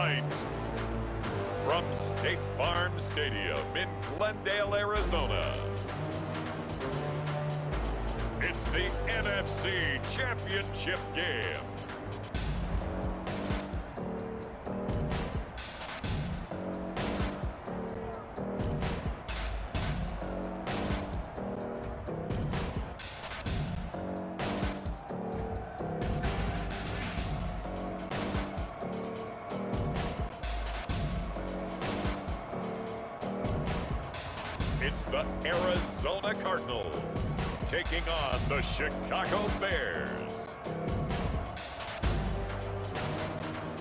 fight. From State Farm Stadium in Glendale, Arizona, it's the NFC Championship game. It's the Arizona Cardinals taking on the Chicago Bears.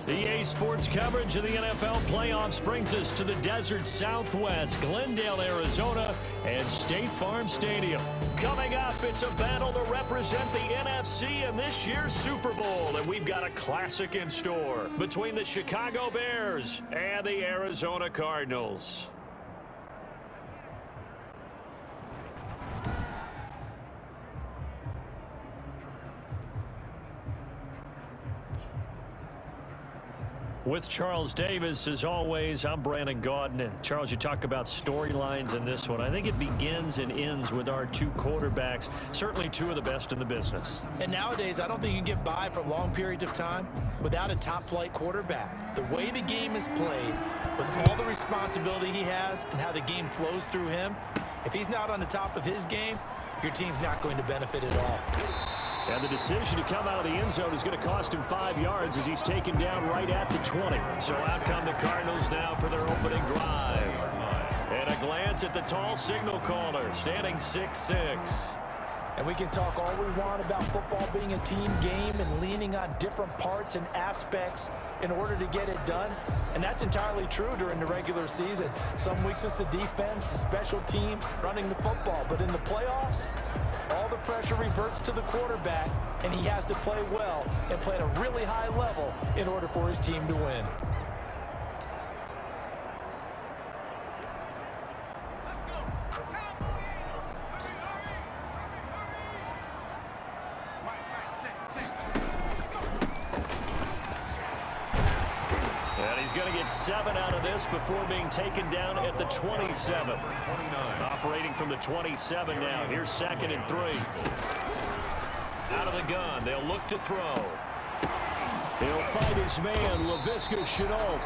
The EA Sports coverage of the NFL playoffs brings us to the desert Southwest, Glendale, Arizona, and State Farm Stadium. Coming up, it's a battle to represent the NFC in this year's Super Bowl, and we've got a classic in store between the Chicago Bears and the Arizona Cardinals. With Charles Davis, as always, I'm Brandon Gaudin. Charles, you talk about storylines in this one. I think it begins and ends with our two quarterbacks, certainly two of the best in the business. And nowadays, I don't think you can get by for long periods of time without a top-flight quarterback. The way the game is played, with all the responsibility he has and how the game flows through him, if he's not on the top of his game, your team's not going to benefit at all. And the decision to come out of the end zone is going to cost him 5 yards as he's taken down right at the 20. So out come the Cardinals now for their opening drive. And a glance at the tall signal caller, standing 6'6". And we can talk all we want about football being a team game and leaning on different parts and aspects in order to get it done. And that's entirely true during the regular season. Some weeks it's the defense, the special teams, running the football. But in the playoffs, all the pressure reverts to the quarterback, and he has to play well and play at a really high level in order for his team to win. And he's going to get 7 out of this before being taken down at the 27. Operating from the 27 now. Here's 2nd and 3. Out of the gun. They'll look to throw. He'll fight his man, Laviska Shenault.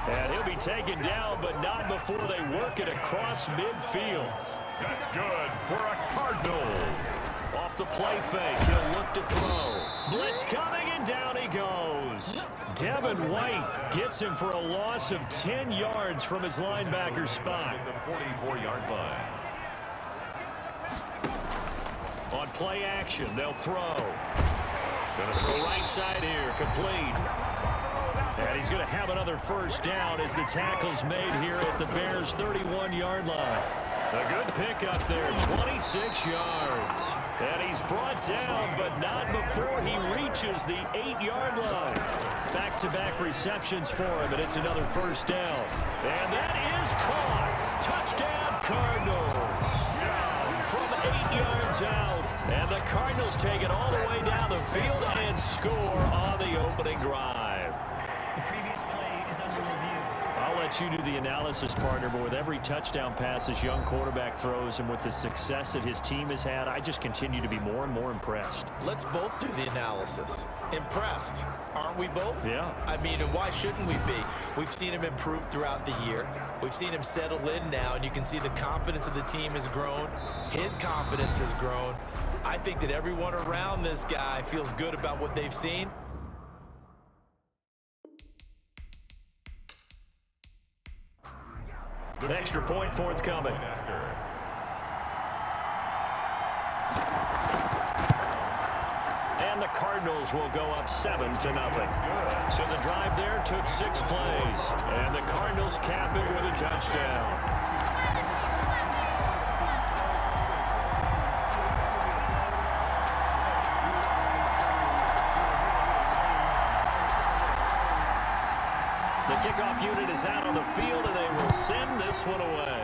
And he'll be taken down, but not before they work it across midfield. That's good for a Cardinal. Off the play fake, he'll look to throw. Blitz coming, and down he goes. Devin White gets him for a loss of 10 yards from his linebacker spot. The 44-yard line. On play action, they'll throw. Gonna throw right side here, complete. And he's gonna have another first down as the tackle's made here at the Bears' 31-yard line. A good pickup there, 26 yards. And he's brought down, but not before he reaches the 8-yard line. Back-to-back receptions for him, and it's another first down. And that is caught. Touchdown, Cardinals. From 8 yards out. And the Cardinals take it all the way down the field and score on the opening drive. The previous play is under review. I'll let you do the analysis, partner, but with every touchdown pass this young quarterback throws and with the success that his team has had, I just continue to be more and more impressed. Let's both do the analysis. Impressed, aren't we both? Yeah. I mean, and why shouldn't we be? We've seen him improve throughout the year. We've seen him settle in now, and you can see the confidence of the team has grown. His confidence has grown. I think that everyone around this guy feels good about what they've seen. An extra point forthcoming. And the Cardinals will go up 7-0. So the drive there took 6 plays. And the Cardinals cap it with a touchdown. The kickoff unit is out on the field, and they will send this one away.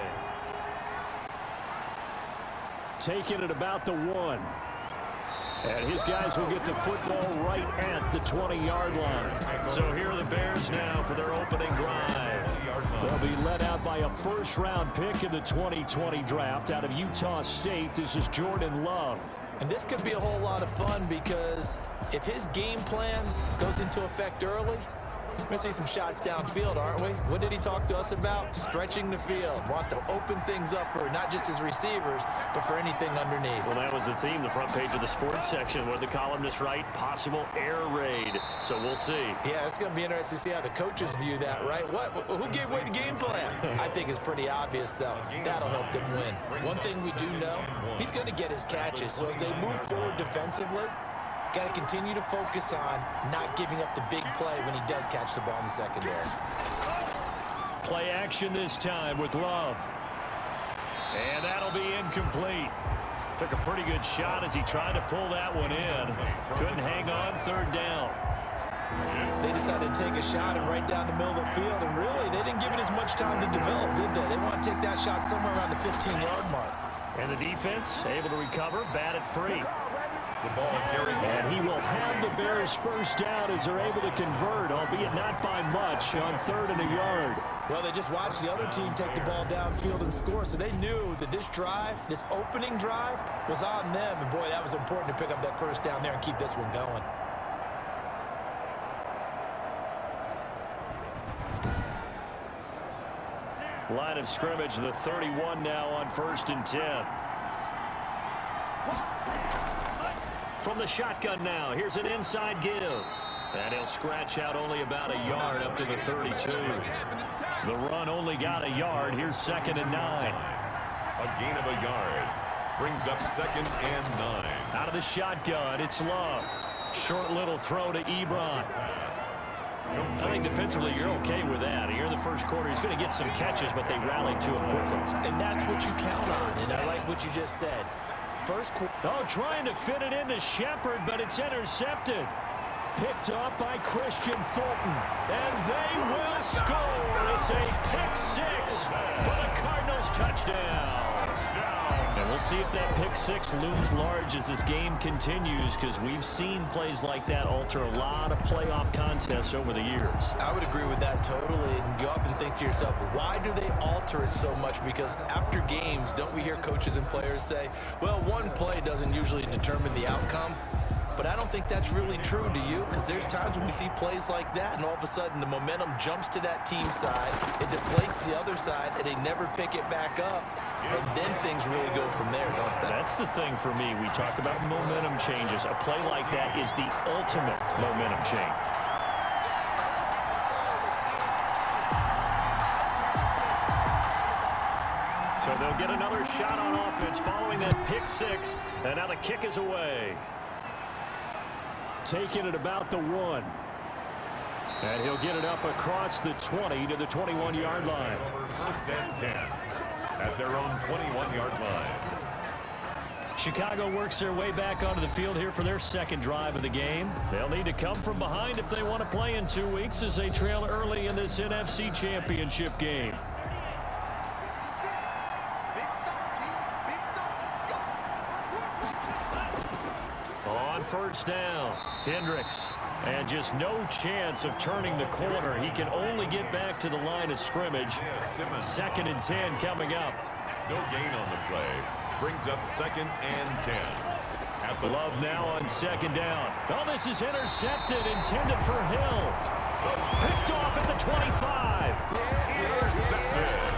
Taking it about the 1. And his guys will get the football right at the 20-yard line. So here are the Bears now for their opening drive. They'll be led out by a first-round pick in the 2020 draft out of Utah State. This is Jordan Love. And this could be a whole lot of fun because if his game plan goes into effect early, we're going to see some shots downfield, aren't we? What did he talk to us about? Stretching the field. Wants to open things up for not just his receivers, but for anything underneath. Well, that was the theme, the front page of the sports section, where the columnists write possible air raid. So we'll see. Yeah, it's going to be interesting to see how the coaches view that, right? Who gave away the game plan? I think it's pretty obvious, though. That'll help them win. One thing we do know, he's going to get his catches. So as they move forward defensively, got to continue to focus on not giving up the big play when he does catch the ball in the secondary. Play action this time with Love. And that'll be incomplete. Took a pretty good shot as he tried to pull that one in. Couldn't hang on, third down. They decided to take a shot and right down the middle of the field, and really, they didn't give it as much time to develop, did they? They want to take that shot somewhere around the 15-yard mark. And the defense able to recover, batted free. And he will have the Bears first down as they're able to convert, albeit not by much, on third and a yard. Well, they just watched the other team take the ball downfield and score, so they knew that this drive, this opening drive, was on them. And, boy, that was important to pick up that first down there and keep this one going. Line of scrimmage, the 31 now on 1st and 10. From the shotgun now, here's an inside give. And he'll scratch out only about a yard up to the 32. The run only got a yard. Here's 2nd and 9. A gain of a yard. Brings up 2nd and 9. Out of the shotgun, it's Love. Short little throw to Ebron. I think defensively you're okay with that. Here in the first quarter, he's going to get some catches, but they rallied to him quickly. And that's what you count on, and I like what you just said. First quarter. Oh, trying to fit it into Shepard, but it's intercepted. Picked up by Christian Fulton. And they will score. It's a pick six for the Cardinals touchdown. And we'll see if that pick six looms large as this game continues, because we've seen plays like that alter a lot of playoff contests over the years. I would agree with that totally. And you often think to yourself, why do they alter it so much? Because after games, don't we hear coaches and players say, well, one play doesn't usually determine the outcome? But I don't think that's really true, do you? Because there's times when we see plays like that, and all of a sudden the momentum jumps to that team side, it deflates the other side, and they never pick it back up. And then things really go from there, don't they? That's the thing for me. We talk about momentum changes. A play like that is the ultimate momentum change. So they'll get another shot on offense following that pick six, and now the kick is away. Taking it about the 1. And he'll get it up across the 20 to the 21-yard line. 1st and 10 at their own 21-yard line. Chicago works their way back onto the field here for their second drive of the game. They'll need to come from behind if they want to play in 2 weeks as they trail early in this NFC Championship game. On first down, Hendricks. And just no chance of turning the corner. He can only get back to the line of scrimmage. 2nd and 10 coming up. No gain on the play. Brings up 2nd and 10. At the Love now on 2nd down. Oh, this is intercepted, intended for Hill. Picked off at the 25. intercepted.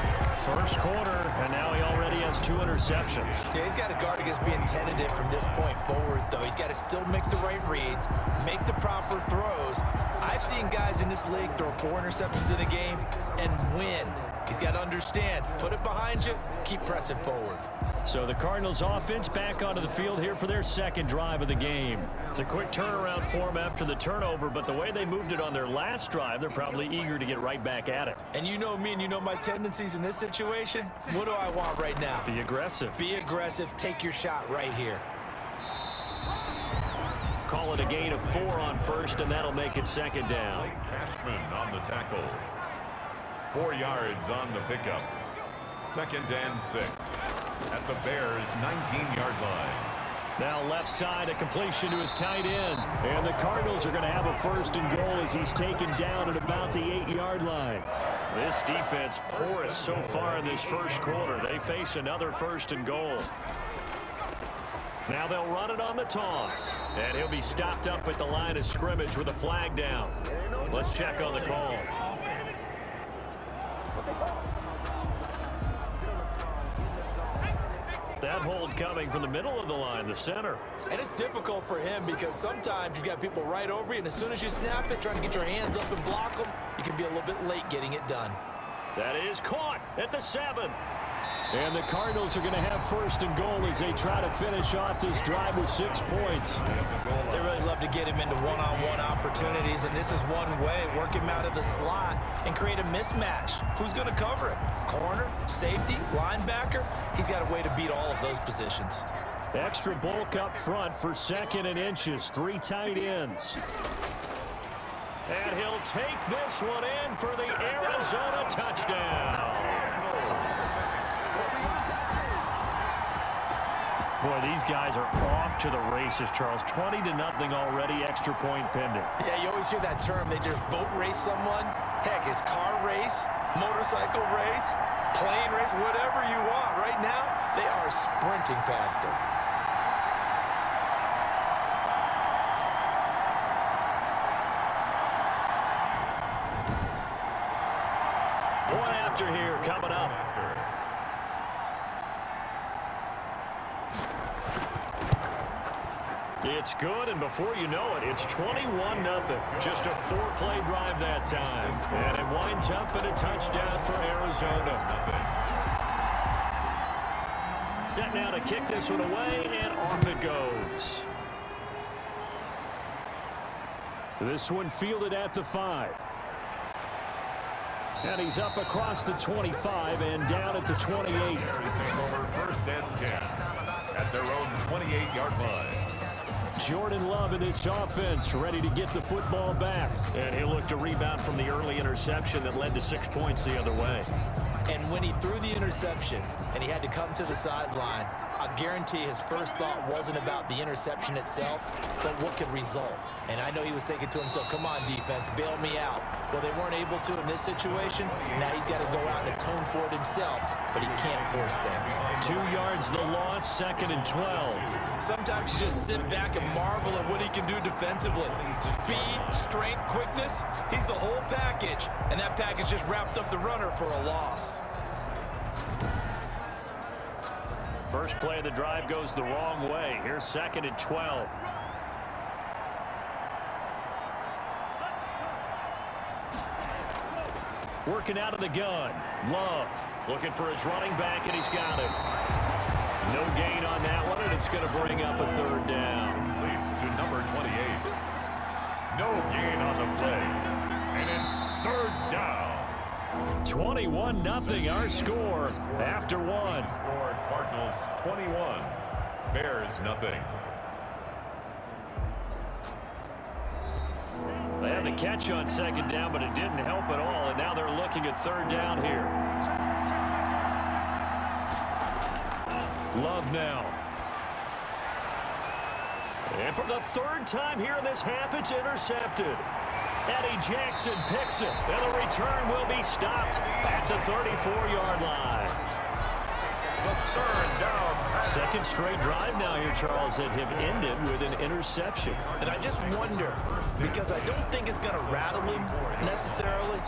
First quarter, and now he already has 2 interceptions. Yeah, he's got to guard against being tentative from this point forward, though. He's got to still make the right reads, make the proper throws. I've seen guys in this league throw 4 interceptions in a game and win. He's got to understand, put it behind you, keep pressing forward. So the Cardinals offense back onto the field here for their second drive of the game. It's a quick turnaround for them after the turnover, but the way they moved it on their last drive, they're probably eager to get right back at it. And you know me and you know my tendencies in this situation. What do I want right now? Be aggressive. Be aggressive. Take your shot right here. Call it a gain of 4 on first, and that'll make it 2nd down. Cashman on the tackle. 4 yards on the pickup. 2nd and 6 at the Bears' 19-yard line. Now left side, a completion to his tight end. And the Cardinals are going to have a first and goal as he's taken down at about the 8-yard line. This defense porous so far in this first quarter. They face another first and goal. Now they'll run it on the toss. And he'll be stopped up at the line of scrimmage with a flag down. Let's check on the call. Offense. That hold coming from the middle of the line, the center. And it's difficult for him because sometimes you've got people right over you, and as soon as you snap it, trying to get your hands up and block them, you can be a little bit late getting it done. That is caught at the 7. And the Cardinals are going to have first and goal as they try to finish off this drive with 6 points. They really love to get him into one-on-one opportunities, and this is one way. Work him out of the slot and create a mismatch. Who's going to cover him? Corner, safety, linebacker? He's got a way to beat all of those positions. Extra bulk up front for 2nd and inches. 3 tight ends. And he'll take this one in for the Arizona touchdown. Boy, these guys are off to the races, Charles. 20-0 already, extra point pending. Yeah, you always hear that term. They just boat race someone. Heck, it's car race, motorcycle race, plane race, whatever you want. Right now, they are sprinting past him. One after here coming up. It's good, and before you know it, it's 21-0. Just a 4-play drive that time. And it winds up in a touchdown for Arizona. Set now to kick this one away, and off it goes. This one fielded at the 5. And he's up across the 25 and down at the 28. Over first and 10 at their own 28-yard line. Jordan Love in this offense, ready to get the football back. And he'll look to rebound from the early interception that led to 6 points the other way. And when he threw the interception and he had to come to the sideline, I guarantee his first thought wasn't about the interception itself, but what could result. And I know he was thinking to himself, come on, defense, bail me out. Well, they weren't able to in this situation. Now he's got to go out and atone for it himself, but he can't force things. 2 yards the loss, 2nd and 12. Sometimes you just sit back and marvel at what he can do defensively. Speed, strength, quickness, he's the whole package. And that package just wrapped up the runner for a loss. First play of the drive goes the wrong way. Here's 2nd and 12. Working out of the gun. Love looking for his running back, and he's got it. No gain on that one, and it's going to bring up a 3rd down. Lead to number 28. No gain on the play. And it's 3rd down. 21-0 our score after 1. Score Cardinals 21. Bears nothing. They had the catch on 2nd down, but it didn't help at all, and now they're looking at 3rd down here. Love now. And for the 3rd time here in this half, it's intercepted. Eddie Jackson picks it, and the return will be stopped at the 34-yard line. The 3rd down. 2nd straight drive now here, Charles, that have ended with an interception. And I just wonder, because I don't think it's going to rattle him necessarily,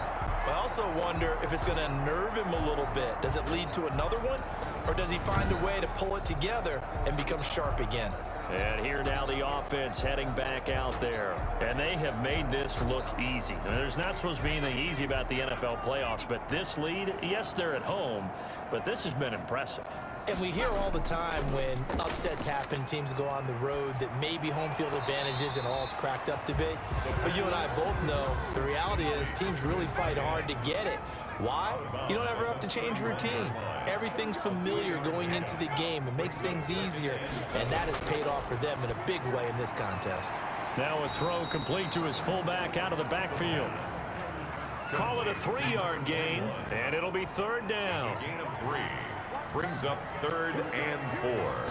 but I also wonder if it's going to unnerve him a little bit. Does it lead to another one, or does he find a way to pull it together and become sharp again? And here now the offense heading back out there. And they have made this look easy. And there's not supposed to be anything easy about the NFL playoffs, but this lead, yes, they're at home, but this has been impressive. And we hear all the time when upsets happen, teams go on the road, that maybe home field advantage isn't all it's cracked up to be. But you and I both know the reality is teams really fight hard to get it. Why? You don't ever have to change routine. Everything's familiar going into the game. It makes things easier, and that has paid off for them in a big way in this contest. Now a throw complete to his fullback out of the backfield. Call it a 3-yard gain, and it'll be 3rd down. Gain of 3. Brings up 3rd and 4.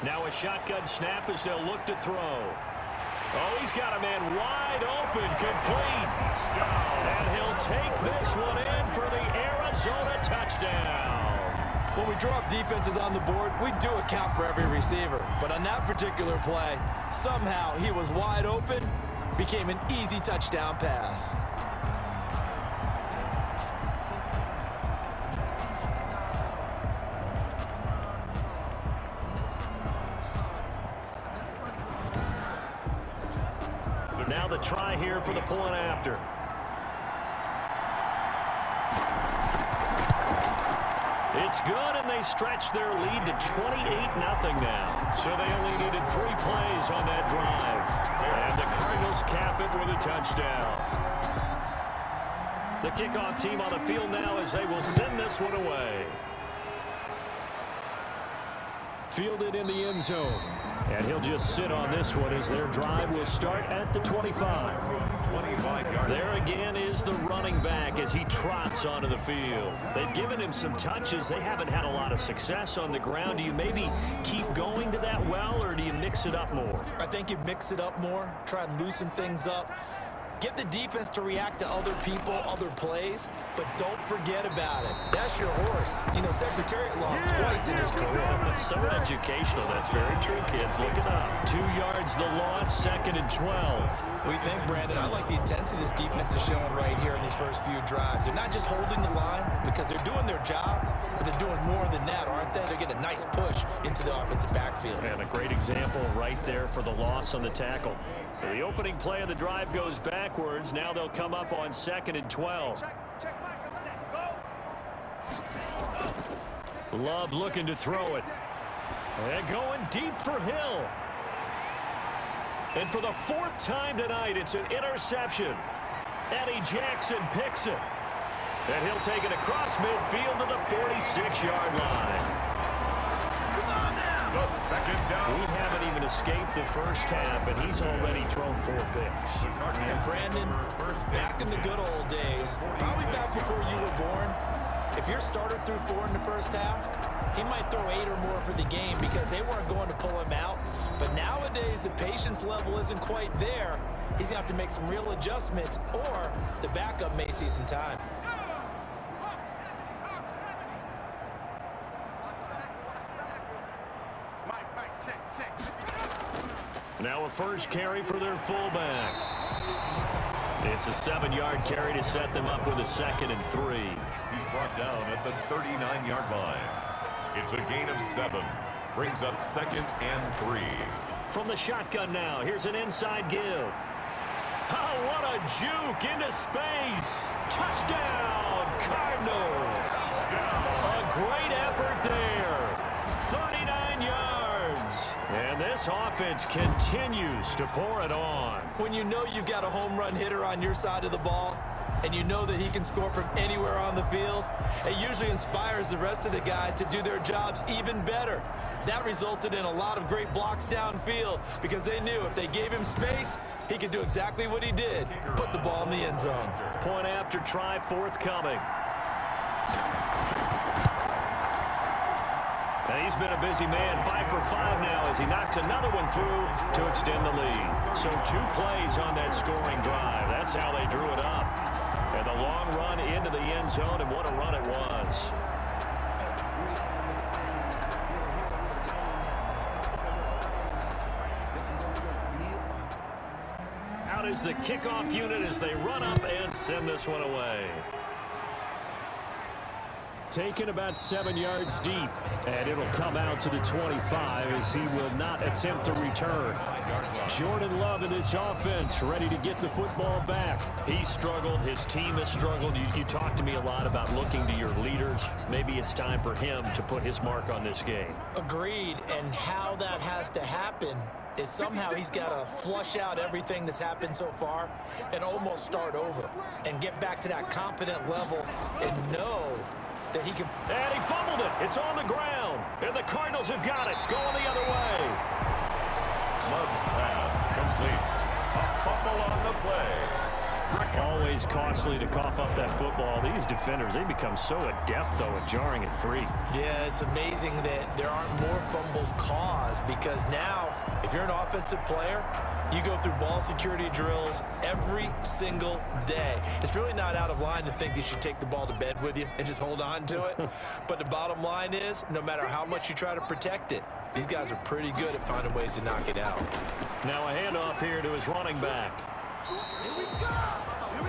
Now a shotgun snap as they'll look to throw. Oh, he's got a man wide open, complete. And he'll take this one in for the Arizona touchdown. When we draw up defenses on the board, we do account for every receiver. But on that particular play, somehow he was wide open, became an easy touchdown pass. Now the try here for the point after. It's good, and they stretch their lead to 28-0 now. So they only needed 3 plays on that drive. And the Cardinals cap it with a touchdown. The kickoff team on the field now as they will send this one away. Fielded in the end zone. And he'll just sit on this one as their drive will start at the 25. There again is the running back as he trots onto the field. They've given him some touches. They haven't had a lot of success on the ground. Do you maybe keep going to that well, or do you mix it up more? I think you mix it up more, try and loosen things up. Get the defense to react to other people, other plays, but don't forget about it. That's your horse. You know, Secretariat lost twice in his career. That's so educational. That's very true, kids. Look it up. 2 yards the loss, 2nd and 12. We think, Brandon, I like the intensity this defense is showing right here in these first few drives. They're not just holding the line because they're doing their job, but they're doing more than that, aren't they? They're getting a nice push into the offensive backfield. And a great example right there for the loss on the tackle. So the opening play of the drive goes backwards. Now they'll come up on 2nd and 12. Love looking to throw it. And going deep for Hill. And for the 4th time tonight, it's an interception. Eddie Jackson picks it. And he'll take it across midfield to the 46-yard line. The 2nd down. We haven't even escaped the first half, and he's already thrown 4 picks. And Brandon, back in the good old days, probably back before you were born, if your starter threw 4 in the first half, he might throw 8 or more for the game because they weren't going to pull him out. But nowadays, the patience level isn't quite there. He's going to have to make some real adjustments, or the backup may see some time. Now a first carry for their fullback. It's a 7-yard carry to set them up with a 2nd and 3. He's brought down at the 39-yard line. It's a gain of 7. Brings up 2nd and 3. From the shotgun now, here's an inside give. Oh, what a juke into space. Touchdown, Cardinals. A great effort there. 39 yards. And this offense continues to pour it on. When you know you've got a home run hitter on your side of the ball, and you know that he can score from anywhere on the field, it usually inspires the rest of the guys to do their jobs even better. That resulted in a lot of great blocks downfield because they knew if they gave him space, he could do exactly what he did, put the ball in the end zone. Point after try forthcoming. And he's been a busy man, 5 for 5 now as he knocks another one through to extend the lead. So 2 plays on that scoring drive. That's how they drew it up. And the long run into the end zone, and what a run it was. Out is the kickoff unit as they run up and send this one away. Taken about 7 yards deep, and it'll come out to the 25 as he will not attempt to return. Jordan Love in this offense, ready to get the football back. He struggled. His team has struggled. You talked to me a lot about looking to your leaders. Maybe it's time for him to put his mark on this game. Agreed, and how that has to happen is somehow he's got to flush out everything that's happened so far and almost start over and get back to that confident level and know that he can. And he fumbled it. It's on the ground. And the Cardinals have got it. Going the other way. Love's pass complete. A fumble on the play. Always always costly to cough up that football. These defenders, they become so adept, though, at jarring it free. Yeah, it's amazing that there aren't more fumbles caused because now, if you're an offensive player, you go through ball security drills every single day. It's really not out of line to think you should take the ball to bed with you and just hold on to it. But the bottom line is, no matter how much you try to protect it, these guys are pretty good at finding ways to knock it out. Now a handoff here to his running back.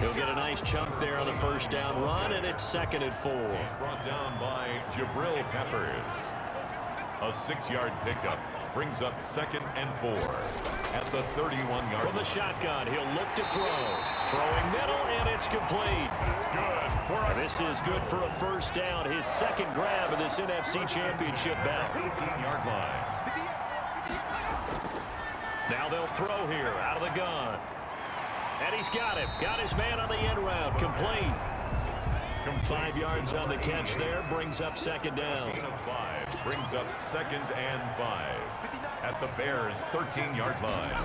He'll get a nice chunk there on the first down run, and it's 2nd and 4. He's brought down by Jabril Peppers. A 6-yard pickup brings up 2nd and 4 at the 31-yard. From the shotgun, he'll look to throw. Throwing middle, and it's complete. It's good. And this is good for a first down. His 2nd grab of this NFC Championship bout. 18-yard line. Now they'll throw here out of the gun. And he's got him. Got his man on the end route. Complete. 5 yards on the catch there. Brings up 2nd down. 5 brings up 2nd and 5 at the Bears' 13-yard line.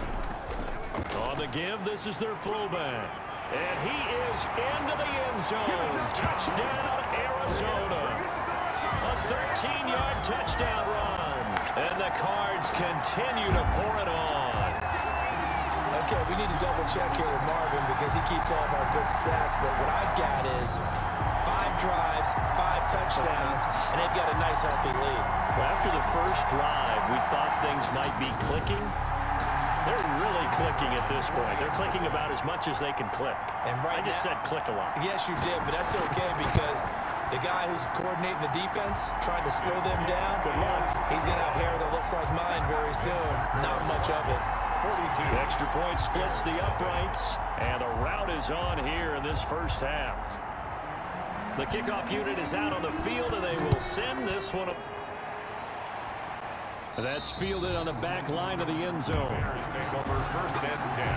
On the give, this is their fullback. And he is into the end zone. Touchdown, Arizona. A 13-yard touchdown run. And the Cards continue to pour it on. Okay, we need to double check here with Marvin because he keeps all of our good stats, but what I've got is 5 drives, 5 touchdowns, and they've got a nice healthy lead. Well, after the first drive, we thought things might be clicking. They're really clicking at this point. They're clicking about as much as they can click. And I just said click a lot. Yes, you did, but that's okay because the guy who's coordinating the defense, trying to slow them down, Good luck. he's going to have hair that looks like mine very soon. Not much of it. 42. The extra point splits the uprights, and the route is on here in this first half. The kickoff unit is out on the field, and they will send this one up. That's fielded on the back line of the end zone. Bears take over 1st and 10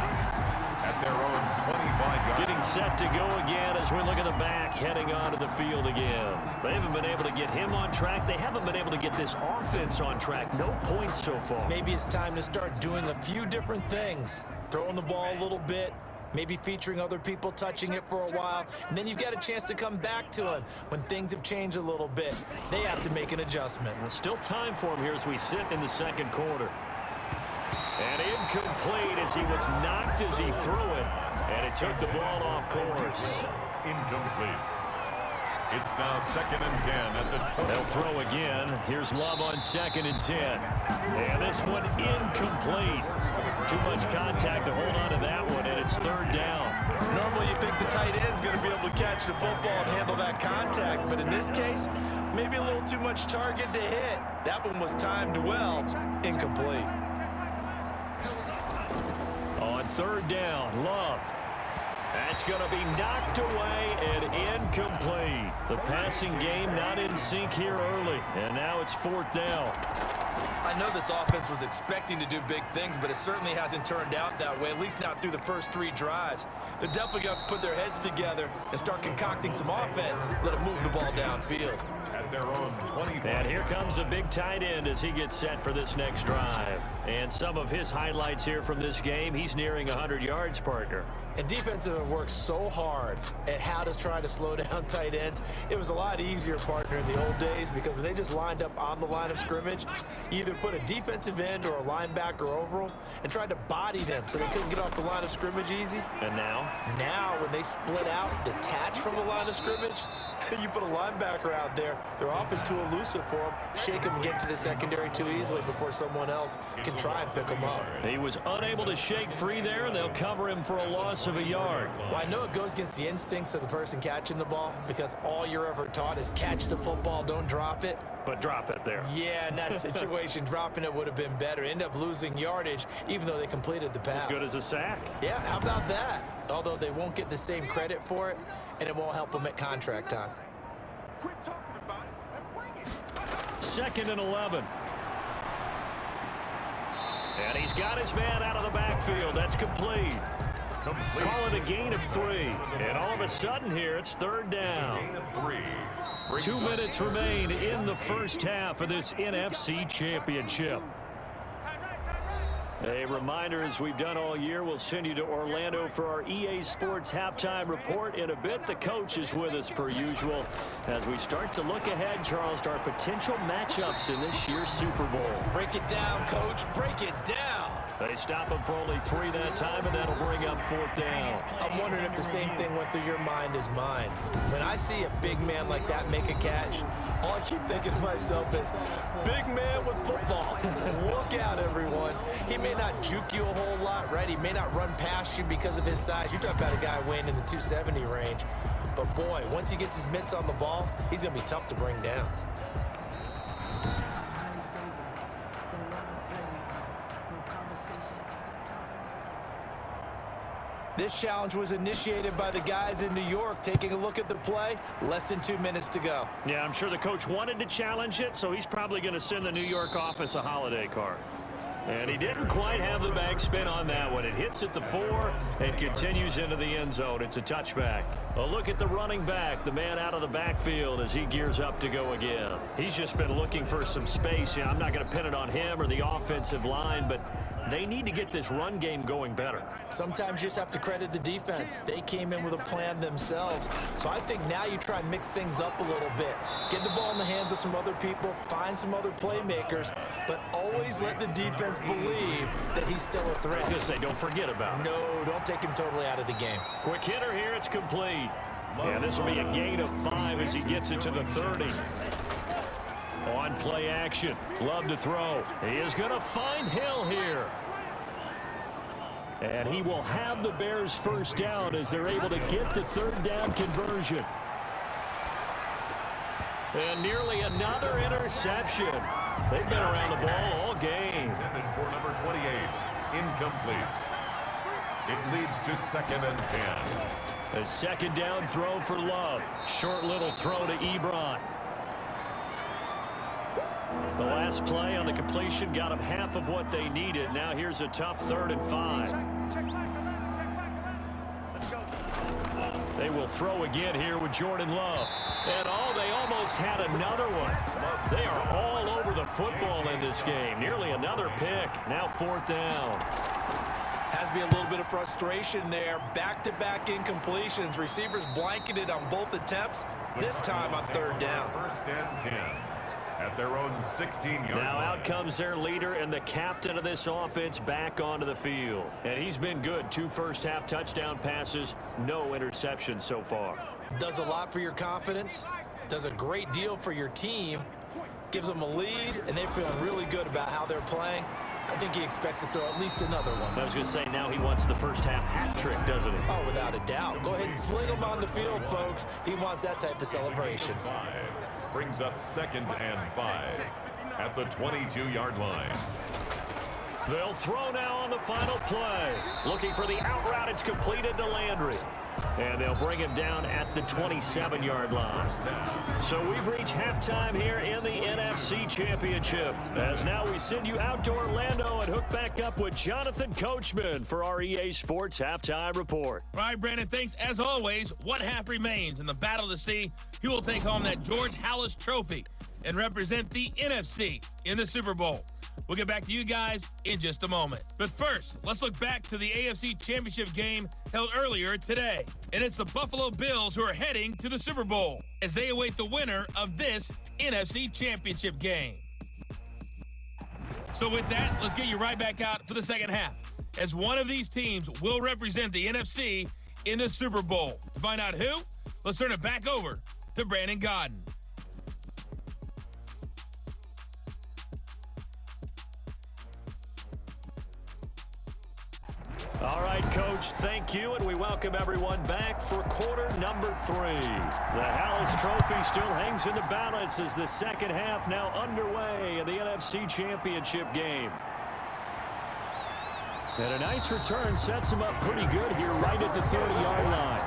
at their own 25-yard. Getting set to go again as we look at the back, heading onto the field again. They haven't been able to get him on track. They haven't been able to get this offense on track. No points so far. Maybe it's time to start doing a few different things. Throwing the ball a little bit, maybe featuring other people touching it for a while, and then you've got a chance to come back to him when things have changed a little bit. They have to make an adjustment. Well, still time for him here as we sit in the 2nd quarter. And incomplete as he was knocked as he threw it, and it took the ball off course. Incomplete. It's now 2nd and 10 at the. They'll throw again. Here's Love on 2nd and 10. And this one incomplete. Too much contact to hold on to that one, and it's 3rd down. Normally you think the tight end's going to be able to catch the football and handle that contact, but in this case, maybe a little too much target to hit. That one was timed well. Incomplete. On 3rd down, Love. That's going to be knocked away and incomplete. The passing game not in sync here early, and now it's 4th down. I know this offense was expecting to do big things, but it certainly hasn't turned out that way, at least not through the first 3 drives. They're definitely going to have to put their heads together and start concocting some offense that'll move the ball downfield. At their own 25. And here comes a big tight end as he gets set for this next drive. And some of his highlights here from this game, he's nearing 100 yards, partner. And defensive have worked so hard at how to try to slow down tight ends. It was a lot easier, partner, in the old days because when they just lined up on the line of scrimmage, you either put a defensive end or a linebacker over them and tried to body them so they couldn't get off the line of scrimmage easy. And now? Now, when they split out, detach from the line of scrimmage, you put a linebacker out there, they're often too elusive for him. Shake him and get to the secondary too easily before someone else can try and pick him up. He was unable to shake free there, and they'll cover him for a loss of a yard. Well, I know it goes against the instincts of the person catching the ball because all you're ever taught is catch the football, don't drop it. But drop it there. Yeah, in that situation, dropping it would have been better. End up losing yardage, even though they completed the pass. As good as a sack. Yeah, how about that? Although they won't get the same credit for it, and it won't help them at contract time. Quit talking about it and bring it. 2nd and 11. And he's got his man out of the backfield. That's complete. Call it a gain of 3. And all of a sudden here, it's 3rd down. Gain of 3. 2 minutes remain in the first half of this NFC Championship. A reminder, as we've done all year, we'll send you to Orlando for our EA Sports Halftime Report. In a bit, the coach is with us per usual as we start to look ahead, Charles, to our potential matchups in this year's Super Bowl. Break it down, Coach. Break it down. They stop him for only 3 that time, and that'll bring up 4th down. I'm wondering if the same thing went through your mind as mine. When I see a big man like that make a catch, all I keep thinking to myself is, big man with football. Look out, everyone. He may not juke you a whole lot, right? He may not run past you because of his size. You're talking about a guy weighing in the 270 range. But, boy, once he gets his mitts on the ball, he's going to be tough to bring down. This challenge was initiated by the guys in New York. Taking a look at the play, less than 2 minutes to go. Yeah, I'm sure the coach wanted to challenge it, so he's probably going to send the New York office a holiday card. And he didn't quite have the backspin on that one. It hits at the 4 and continues into the end zone. It's a touchback. A look at the running back, the man out of the backfield as he gears up to go again. He's just been looking for some space. Yeah, I'm not going to pin it on him or the offensive line, but they need to get this run game going better. Sometimes you just have to credit the defense. They came in with a plan themselves. So I think now you try and mix things up a little bit. Get the ball in the hands of some other people, find some other playmakers, but always let the defense believe that he's still a threat. I was going to say, don't forget about it. No, don't take him totally out of the game. Quick hitter here, it's complete. Yeah, this will be a gain of 5 as he gets it to the 30. On play action, Love to throw. He is going to find Hill here. And he will have the Bears first down as they're able to get the 3rd down conversion. And nearly another interception. They've been around the ball all game. Intended for number 28, incomplete. It leads to 2nd and 10. A 2nd down throw for Love. Short little throw to Ebron. The last play on the completion got them half of what they needed. Now here's a tough 3rd and 5. They will throw again here with Jordan Love. And they almost had another one. They are all over the football in this game. Nearly another pick. Now 4th down. Has to be a little bit of frustration there. Back-to-back incompletions. Receivers blanketed on both attempts. This time on 3rd down. 1st and 10. At their own 16-yard line. Now out comes their leader and the captain of this offense back onto the field. And he's been good. 2 first-half touchdown passes, no interceptions so far. Does a lot for your confidence. Does a great deal for your team. Gives them a lead, and they're feeling really good about how they're playing. I think he expects to throw at least another one. I was going to say, now he wants the first-half hat trick, doesn't he? Oh, without a doubt. Go ahead and fling him on the field, folks. He wants that type of celebration. Brings up 2nd and 5 at the 22-yard line. They'll throw now on the final play. Looking for the out route. It's completed to Landry. And they'll bring him down at the 27-yard line. So we've reached halftime here in the NFC Championship. As now we send you out to Orlando and hook back up with Jonathan Coachman for our EA Sports Halftime Report. All right, Brandon, thanks. As always, what half remains in the battle to see who will take home that George Halas Trophy and represent the NFC in the Super Bowl. We'll get back to you guys in just a moment. But first, let's look back to the AFC Championship game held earlier today. And it's the Buffalo Bills who are heading to the Super Bowl as they await the winner of this NFC Championship game. So with that, let's get you right back out for the second half, as one of these teams will represent the NFC in the Super Bowl. To find out who, let's turn it back over to Brandon Gaudin. All right, Coach, thank you, and we welcome everyone back for quarter number 3. The Halas Trophy still hangs in the balance as the second half now underway in the NFC Championship game. And a nice return sets him up pretty good here right at the 30-yard line.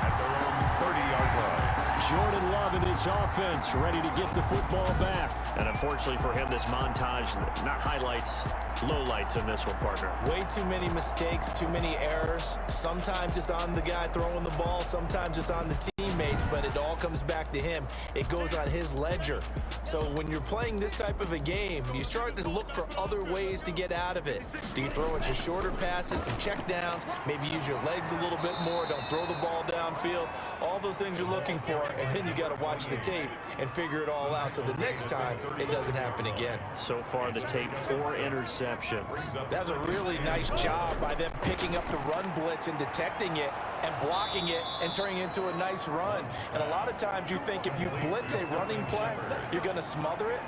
At their own 30-yard line. Jordan Love and his offense ready to get the football back. And unfortunately for him, this montage, not highlights, lowlights in this one, partner. Way too many mistakes, too many errors. Sometimes it's on the guy throwing the ball, sometimes it's on the teammates, but it all comes back to him, it goes on his ledger. So when you're playing this type of a game, you start to look for other ways to get out of it. Do you throw it to shorter passes, some check downs, maybe use your legs a little bit more, don't throw the ball downfield, all those things you're looking for, and then you got to watch the tape and figure it all out so the next time it doesn't happen again. So far the tape, 4 interceptions. That's a really nice job by them picking up the run blitz and detecting it and blocking it and turning it into a nice run. And a lot of times you think if you blitz a running play, you're going to smother it.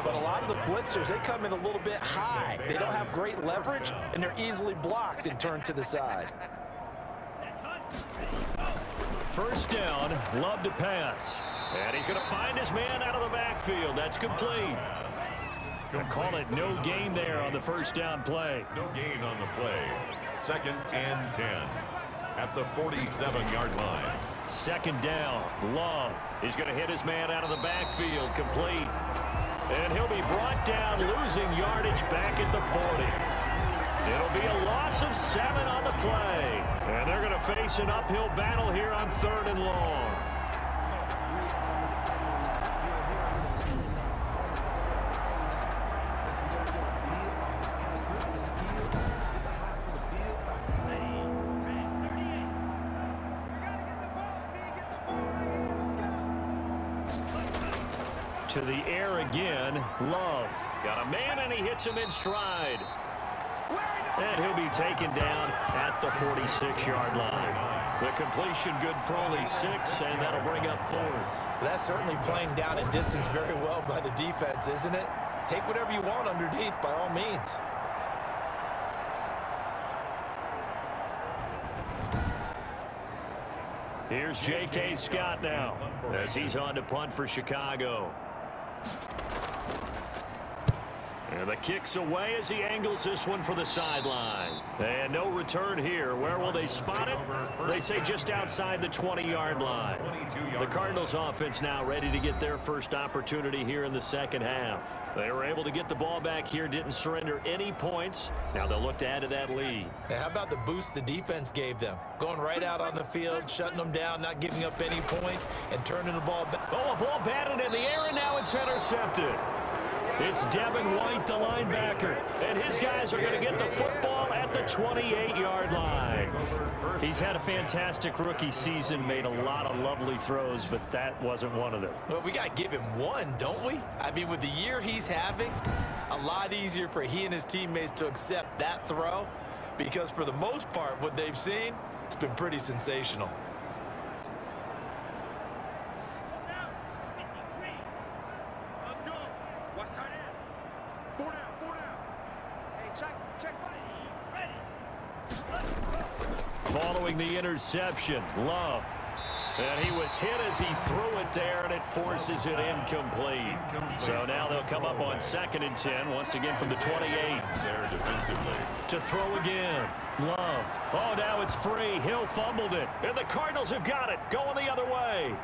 But a lot of the blitzers, they come in a little bit high. They don't have great leverage, and they're easily blocked and turned to the side. First down, Love to pass. And he's going to find his man out of the backfield. That's complete. Gonna call it no gain there on the first down play. No gain on the play. 2nd and 10 at the 47-yard line. Second down, Love. He's going to hit his man out of the backfield, complete. And he'll be brought down, losing yardage back at the 40. It'll be a loss of 7 on the play. And they're going to face an uphill battle here on 3rd and long. To the air again, Love. Got a man and he hits him in stride. And he'll be taken down at the 46-yard line. The completion good for only 6, and that'll bring up 4th. That's certainly playing down in distance very well by the defense, isn't it? Take whatever you want underneath by all means. Here's J.K. Scott now as he's on to punt for Chicago. And the kick's away as he angles this one for the sideline. And no return here. Where will they spot it? They say just outside the 20-yard line. The Cardinals offense now ready to get their first opportunity here in the second half. They were able to get the ball back here, didn't surrender any points. Now they'll look to add to that lead. Hey, how about the boost the defense gave them? Going right out on the field, shutting them down, not giving up any points, and turning the ball back. Oh, a ball batted in the air, and now it's intercepted. It's Devin White, the linebacker, and his guys are going to get the football at the 28-yard line. He's had a fantastic rookie season, made a lot of lovely throws, but that wasn't one of them. Well, we got to give him one, don't we? I mean, with the year he's having, a lot easier for he and his teammates to accept that throw because for the most part, what they've seen, it's been pretty sensational. Let's go. Watch tight end. 4 down, 4 down. Hey, check. Ready. Following the interception, Love. And he was hit as he threw it there, and it forces it incomplete. So now they'll come up on 2nd and 10, once again from the 28. There defensively. To throw again, Love. Oh, now it's free. Hill fumbled it, and the Cardinals have got it, going the other way.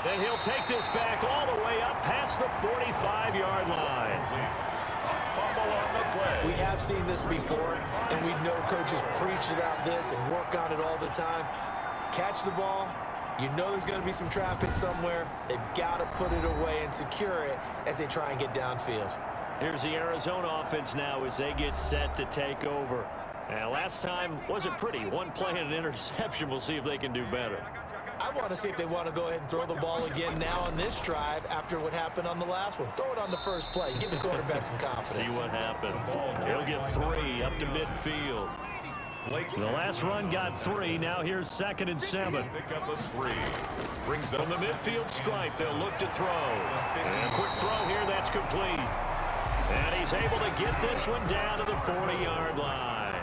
And he'll take this back all the way up past the 45-yard line. Fumble on the play. We have seen this before, and we know coaches preach about this and work on it all the time. Catch the ball. You know there's going to be some traffic somewhere. They've got to put it away and secure it as they try and get downfield. Here's the Arizona offense now as they get set to take over. And last time wasn't pretty. One play and an interception. We'll see if they can do better. I want to see if they want to go ahead and throw the ball again now on this drive after what happened on the last one. Throw it on the first play. Give the quarterback some confidence. See what happens. He'll get 3 up to midfield. The last run got 3. Now here's 2nd and 7. Pick up a 3. Brings up From the midfield stripe, they'll look to throw. And a quick throw here, that's complete. And he's able to get this one down to the 40-yard line.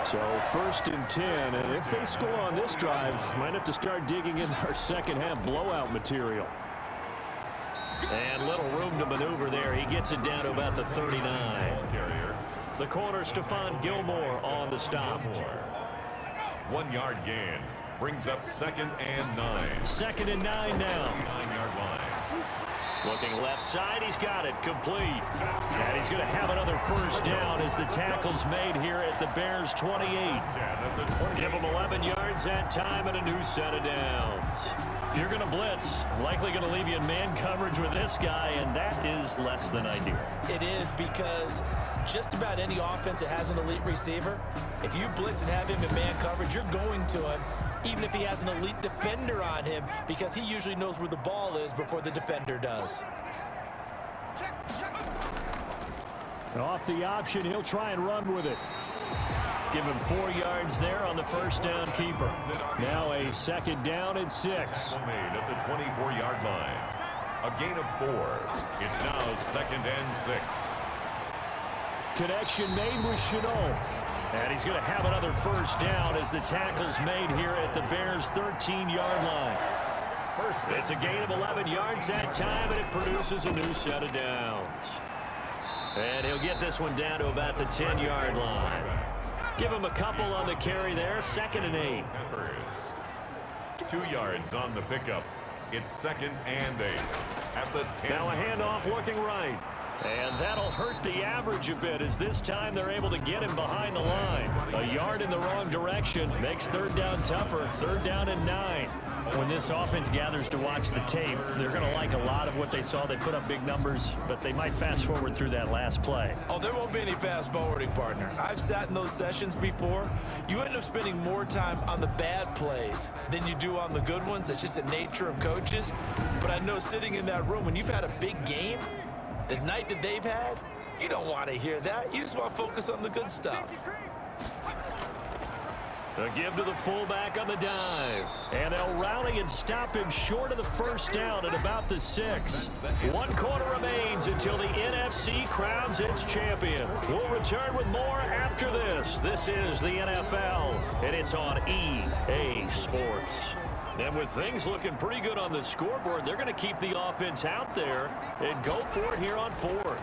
So 1st and 10, and if they score on this drive, might have to start digging in our second half blowout material. And little room to maneuver there. He gets it down to about the 39. carrier. The corner, Stephon Gilmore on the stop. 1 yard gain. Brings up 2nd and 9. 2nd and 9 now. 9-yard line. Looking left side, he's got it, complete. And he's going to have another first down as the tackle's made here at the Bears 28. Give him 11 yards that time and a new set of downs. If you're going to blitz, likely going to leave you in man coverage with this guy, and that is less than ideal. It is, because just about any offense that has an elite receiver, if you blitz and have him in man coverage, you're going to him, even if he has an elite defender on him, because he usually knows where the ball is before the defender does. And off the option, he'll try and run with it. Give him 4 yards there on the first down keeper. Now a second down and 6. Made at the 24-yard line. A gain of 4. It's now second and 6. Connection made with Shenault. And he's going to have another first down as the tackle's made here at the Bears' 13-yard line. It's a gain of 11 yards that time, and it produces a new set of downs. And he'll get this one down to about the 10-yard line. Give him a couple on the carry there, 2nd and 8. 2 yards on the pickup. It's 2nd and 8. At the 10. Now a handoff looking right. And that'll hurt the average a bit, as this time they're able to get him behind the line. A yard in the wrong direction makes third down tougher. 3rd down and 9. When this offense gathers to watch the tape, they're going to like a lot of what they saw. They put up big numbers, but they might fast forward through that last play. Oh, there won't be any fast forwarding, partner. I've sat in those sessions before. You end up spending more time on the bad plays than you do on the good ones. That's just the nature of coaches. But I know sitting in that room, when you've had a big game, the night that they've had, you don't want to hear that. You just want to focus on the good stuff. A give to the fullback on the dive. And they'll rally and stop him short of the first down at about the 6. 1 quarter remains until the NFC crowns its champion. We'll return with more after this. This is the NFL, and it's on EA Sports. And with things looking pretty good on the scoreboard, they're going to keep the offense out there and go for it here on 4th.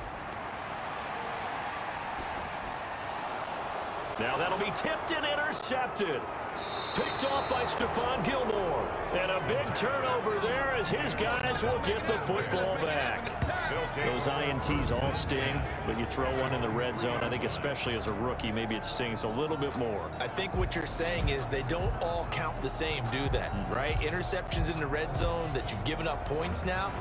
Now that'll be tipped and intercepted. Picked off by Stephon Gilmore. And a big turnover there as his guys will get the football back. Those INTs all sting, but you throw one in the red zone, I think especially as a rookie, maybe it stings a little bit more. I think what you're saying is they don't all count the same, do they? Right? Interceptions in the red zone that you've given up points now,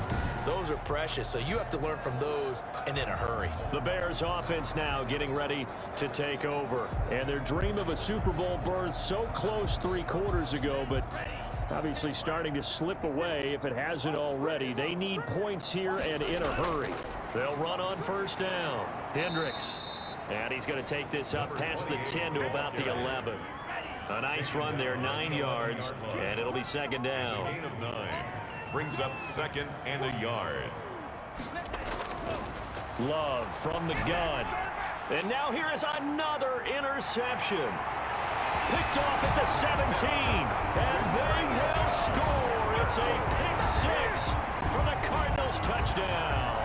those are precious. So you have to learn from those and in a hurry. The Bears offense now getting ready to take over. And their dream of a Super Bowl berth so close 3 quarters ago, but obviously starting to slip away if it hasn't already. They need points here and in a hurry. They'll run on first down. Hendricks. And he's going to take this up past the 10 to about the 11. A nice run there, 9 yards, and it'll be 2nd down. Gain of 9. Brings up 2nd and a yard. Love from the gun. And now here is another interception. Picked off at the 17, and they will score. It's a pick 6 for the Cardinals touchdown.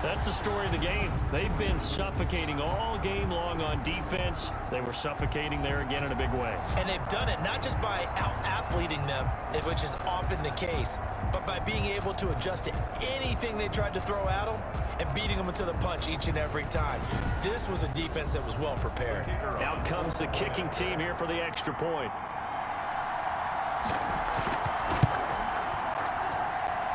That's the story of the game. They've been suffocating all game long on defense. They were suffocating there again in a big way. And they've done it not just by out-athleting them, which is often the case, but by being able to adjust to anything they tried to throw at them and beating them to the punch each and every time. This was a defense that was well prepared. Out comes the kicking team here for the extra point.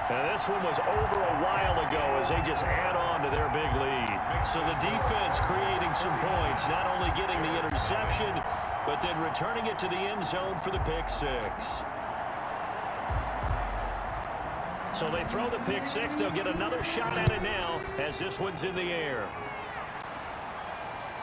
And this one was over a while ago as they just add on to their big lead. So the defense creating some points, not only getting the interception, but then returning it to the end zone for the pick 6. So they throw the pick 6. They'll get another shot at it now as this one's in the air.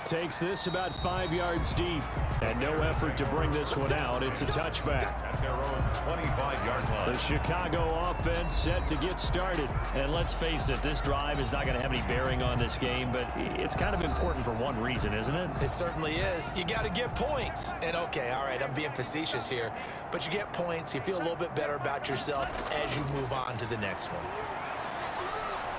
Takes this about 5 yards deep. And no effort to bring this one out. It's a touchback. At their own 25-yard line. The Chicago offense set to get started. And let's face it, this drive is not going to have any bearing on this game, but it's kind of important for one reason, isn't it? It certainly is. You got to get points. And okay, all right, I'm being facetious here, but you get points, you feel a little bit better about yourself as you move on to the next one.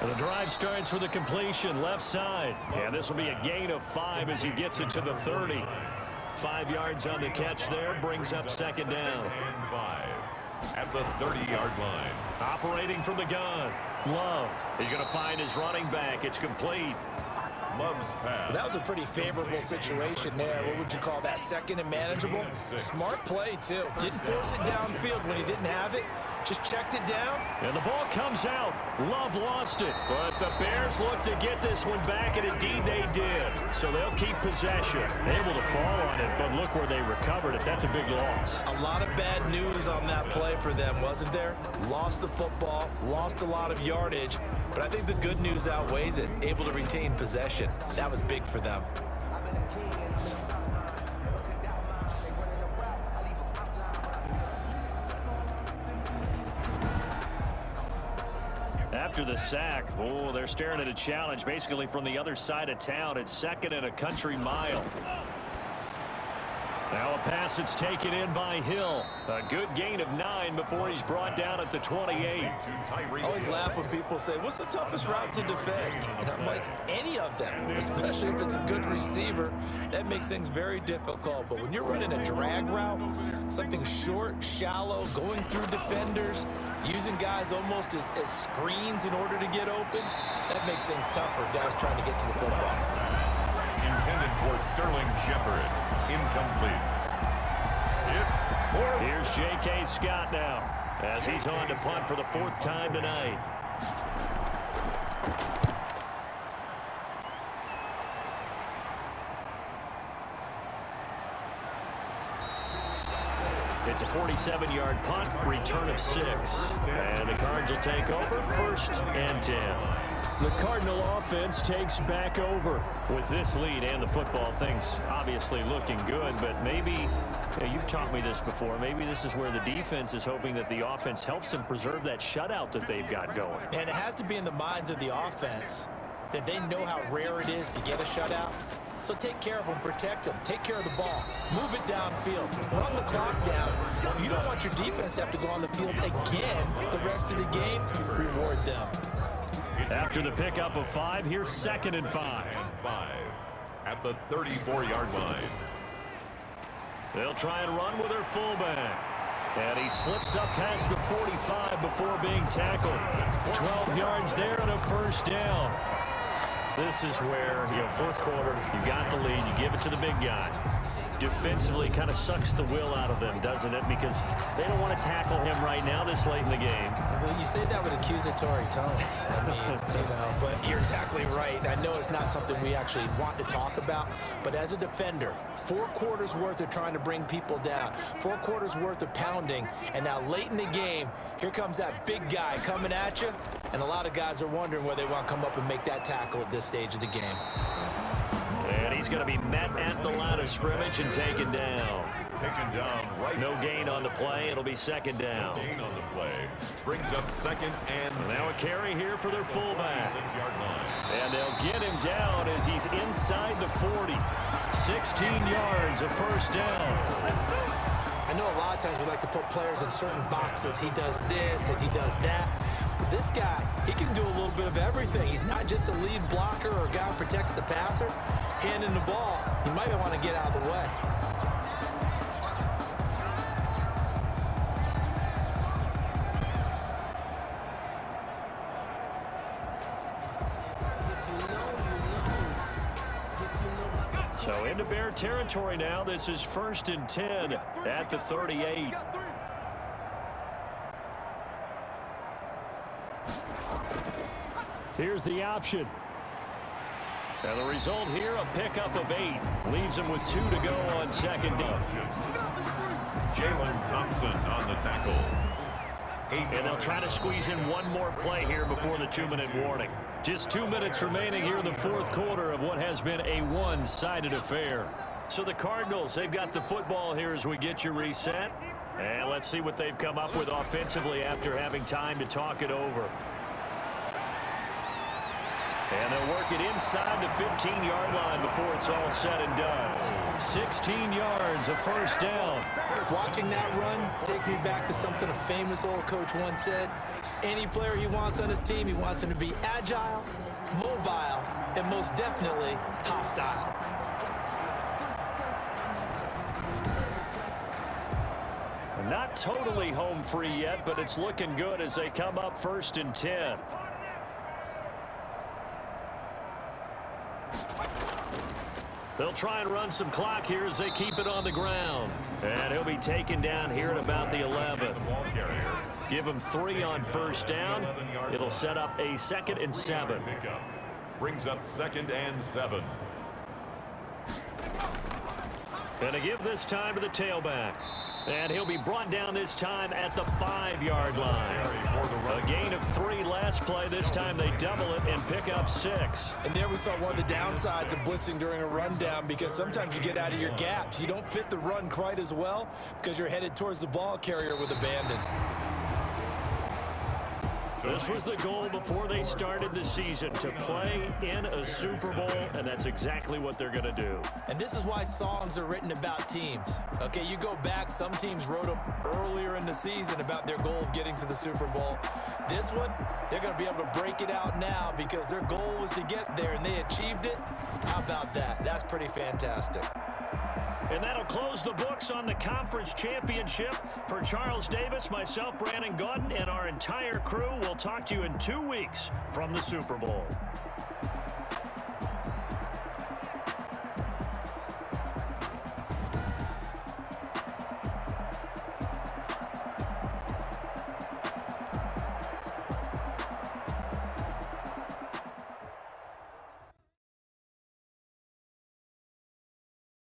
And the drive starts with a completion left side. And this will be a gain of 5 as he gets it to the 30. 5 yards on the catch there, brings up 2nd down. And 5. at the 30-yard line. Operating from the gun. Love. He's going to find his running back. It's complete. Love's pass. That was a pretty favorable situation there. What would you call that? Second and manageable? Smart play, too. Didn't force it downfield when he didn't have it. Just checked it down. And the ball comes out. Love lost it. But the Bears look to get this one back, and indeed they did. So they'll keep possession. Able to fall on it, but look where they recovered it. That's a big loss. A lot of bad news on that play for them, wasn't there? Lost the football, lost a lot of yardage, but I think the good news outweighs it. Able to retain possession. That was big for them. After the sack, oh, they're staring at a challenge basically from the other side of town. It's second and a country mile. Now a pass that's taken in by Hill. A good gain of 9 before he's brought down at the 28. I always laugh when people say, what's the toughest route to defend? And I'm like, any of them, especially if it's a good receiver. That makes things very difficult. But when you're running a drag route, something short, shallow, going through defenders, using guys almost as screens in order to get open, that makes things tough for guys trying to get to the football. Intended for Sterling Shepard. Incomplete. Here's J.K. Scott now as he's on to punt for the 4th time tonight. It's a 47-yard punt, return of 6. And the Cards will take over, 1st and 10. The Cardinal offense takes back over. With this lead and the football, things obviously looking good, but maybe, you've taught me this before, maybe this is where the defense is hoping that the offense helps them preserve that shutout that they've got going. And it has to be in the minds of the offense that they know how rare it is to get a shutout. So take care of them, protect them, take care of the ball, move it downfield, run the clock down. You don't want your defense to have to go on the field again the rest of the game. Reward them. After the pickup of 5, here's 2nd and 5. At the 34-yard line. They'll try and run with their fullback. And he slips up past the 45 before being tackled. 12 yards there and a 1st down. This is where, 4th quarter, you got the lead, you give it to the big guy. Defensively kind of sucks the will out of them, doesn't it? Because they don't want to tackle him right now this late in the game. Well, you say that with accusatory tones. I mean, but you're exactly right. I know it's not something we actually want to talk about, but as a defender, 4 quarters worth of trying to bring people down, 4 quarters worth of pounding, and now late in the game, here comes that big guy coming at you, and a lot of guys are wondering where they want to come up and make that tackle at this stage of the game. And he's going to be met at the line of scrimmage and taken down. Taken down right. No gain on the play. It'll be 2nd down. Gain on the play. Brings up 2nd and now a carry here for their fullback. 6-yard line. And they'll get him down as he's inside the 40. 16 yards, a 1st down. I know a lot of times we like to put players in certain boxes. He does this and he does that. But this guy, he can do a little bit of everything. He's not just a lead blocker or a guy who protects the passer. Handing the ball, he might want to get out of the way. So into Bear territory now. This is 1st and 10 at the 38. Here's the option. And the result here, a pickup of 8. Leaves him with 2 to go on 2nd down. Jalen Thompson on the tackle. And they'll try to squeeze in one more play here before the 2-minute warning. Just 2 minutes remaining here in the 4th quarter of what has been a one-sided affair. So the Cardinals, they've got the football here as we get you reset. And let's see what they've come up with offensively after having time to talk it over. And they'll work it inside the 15-yard line before it's all said and done. 16 yards, a 1st down. Watching that run takes me back to something a famous old coach once said. Any player he wants on his team, he wants him to be agile, mobile, and most definitely hostile. Not not totally home free yet, but it's looking good as they come up 1st and 10. They'll try and run some clock here as they keep it on the ground. And he'll be taken down here at about the 11. Give him 3 on 1st down. It'll set up a 2nd and 7. Brings up 2nd and 7. And to give this time to the tailback. And he'll be brought down this time at the 5-yard line. A gain of 3 last play. This time they double it and pick up 6. And there we saw one of the downsides of blitzing during a rundown, because sometimes you get out of your gaps. You don't fit the run quite as well because you're headed towards the ball carrier with abandon. This was the goal before they started the season, to play in a Super Bowl, and that's exactly what they're going to do. And this is why songs are written about teams. Okay, you go back, some teams wrote them earlier in the season about their goal of getting to the Super Bowl. This one, they're going to be able to break it out now because their goal was to get there, and they achieved it. How about that? That's pretty fantastic. And that'll close the books on the conference championship. For Charles Davis, myself, Brandon Gaudin, and our entire crew, we'll talk to you in 2 weeks from the Super Bowl.